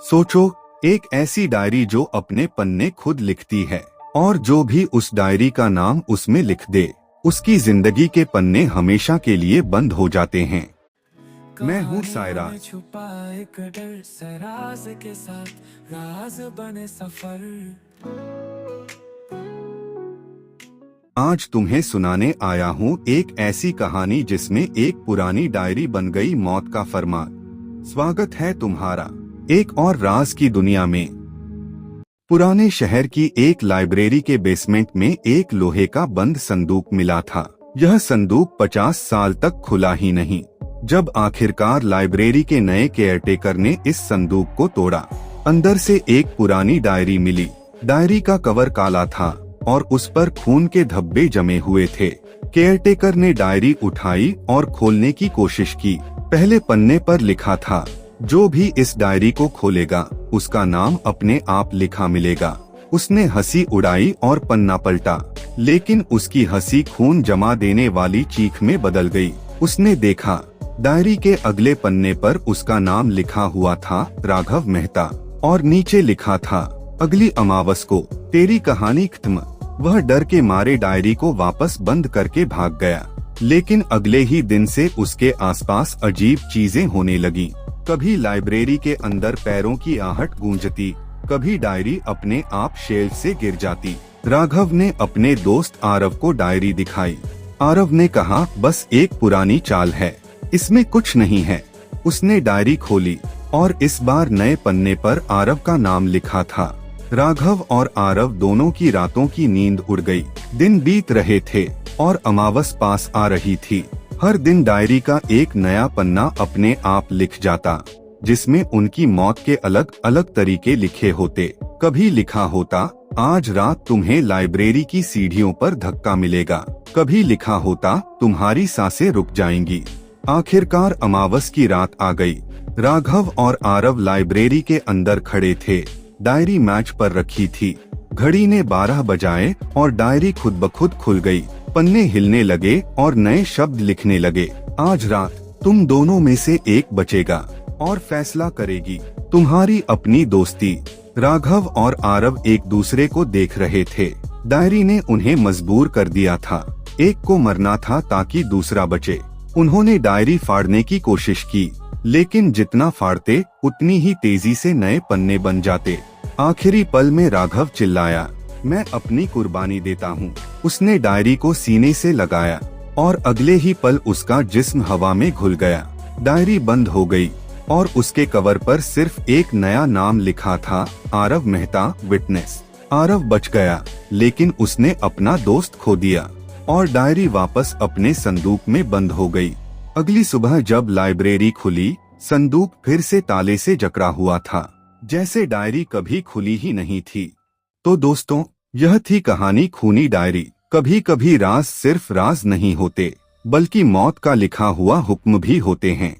सोचो, एक ऐसी डायरी जो अपने पन्ने खुद लिखती है और जो भी उस डायरी का नाम उसमें लिख दे, उसकी जिंदगी के पन्ने हमेशा के लिए बंद हो जाते हैं। मैं हूँ सायरा। छुपा एक डर सराज के साथ राज बने सफर। आज तुम्हें सुनाने आया हूँ एक ऐसी कहानी जिसमें एक पुरानी डायरी बन गई मौत का फरमान। स्वागत है तुम्हारा एक और राज की दुनिया में। पुराने शहर की एक लाइब्रेरी के बेसमेंट में एक लोहे का बंद संदूक मिला था। यह संदूक 50 साल तक खुला ही नहीं। जब आखिरकार लाइब्रेरी के नए केयरटेकर ने इस संदूक को तोड़ा, अंदर से एक पुरानी डायरी मिली। डायरी का कवर काला था और उस पर खून के धब्बे जमे हुए थे। केयरटेकर ने डायरी उठाई और खोलने की कोशिश की। पहले पन्ने पर लिखा था, जो भी इस डायरी को खोलेगा उसका नाम अपने आप लिखा मिलेगा। उसने हंसी उड़ाई और पन्ना पलटा, लेकिन उसकी हंसी खून जमा देने वाली चीख में बदल गई। उसने देखा, डायरी के अगले पन्ने पर उसका नाम लिखा हुआ था, राघव मेहता, और नीचे लिखा था, अगली अमावस को तेरी कहानी खत्म। वह डर के मारे डायरी को वापस बंद करके भाग गया, लेकिन अगले ही दिन से उसके आसपास अजीब चीजें होने लगी। कभी लाइब्रेरी के अंदर पैरों की आहट गूंजती, कभी डायरी अपने आप शेल्फ से गिर जाती। राघव ने अपने दोस्त आरव को डायरी दिखाई। आरव ने कहा, बस एक पुरानी चाल है, इसमें कुछ नहीं है। उसने डायरी खोली और इस बार नए पन्ने पर आरव का नाम लिखा था। राघव और आरव दोनों की रातों की नींद उड़ गई। दिन बीत रहे थे और अमावस पास आ रही थी। हर दिन डायरी का एक नया पन्ना अपने आप लिख जाता, जिसमें उनकी मौत के अलग अलग तरीके लिखे होते। कभी लिखा होता, आज रात तुम्हें लाइब्रेरी की सीढ़ियों पर धक्का मिलेगा। कभी लिखा होता, तुम्हारी सांसें रुक जाएंगी। आखिरकार अमावस की रात आ गई। राघव और आरव लाइब्रेरी के अंदर खड़े थे। डायरी मैच पर रखी थी। घड़ी ने 12 बजाए और डायरी खुद ब खुद खुल गई। पन्ने हिलने लगे और नए शब्द लिखने लगे। आज रात तुम दोनों में से एक बचेगा और फैसला करेगी तुम्हारी अपनी दोस्ती। राघव और आरव एक दूसरे को देख रहे थे। डायरी ने उन्हें मजबूर कर दिया था। एक को मरना था ताकि दूसरा बचे। उन्होंने डायरी फाड़ने की कोशिश की, लेकिन जितना फाड़ते उतनी ही तेजी से नए पन्ने बन जाते। आखिरी पल में राघव चिल्लाया, मैं अपनी कुर्बानी देता हूँ। उसने डायरी को सीने से लगाया और अगले ही पल उसका जिस्म हवा में घुल गया। डायरी बंद हो गई और उसके कवर पर सिर्फ एक नया नाम लिखा था, आरव मेहता, विटनेस। आरव बच गया, लेकिन उसने अपना दोस्त खो दिया और डायरी वापस अपने संदूक में बंद हो गई। अगली सुबह जब लाइब्रेरी खुली, संदूक फिर से ताले से जकड़ा हुआ था, जैसे डायरी कभी खुली ही नहीं थी। तो दोस्तों, यह थी कहानी खूनी डायरी। कभी कभी राज सिर्फ राज नहीं होते, बल्कि मौत का लिखा हुआ हुक्म भी होते हैं।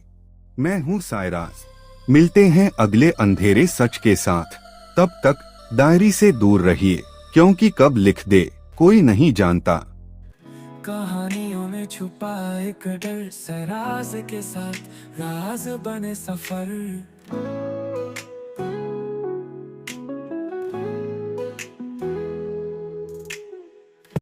मैं हूँ सायराज। मिलते हैं अगले अंधेरे सच के साथ। तब तक डायरी से दूर रहिए, क्योंकि कब लिख दे कोई नहीं जानता। कहानियों में छुपा एक डर सराज के साथ राज बने सफर।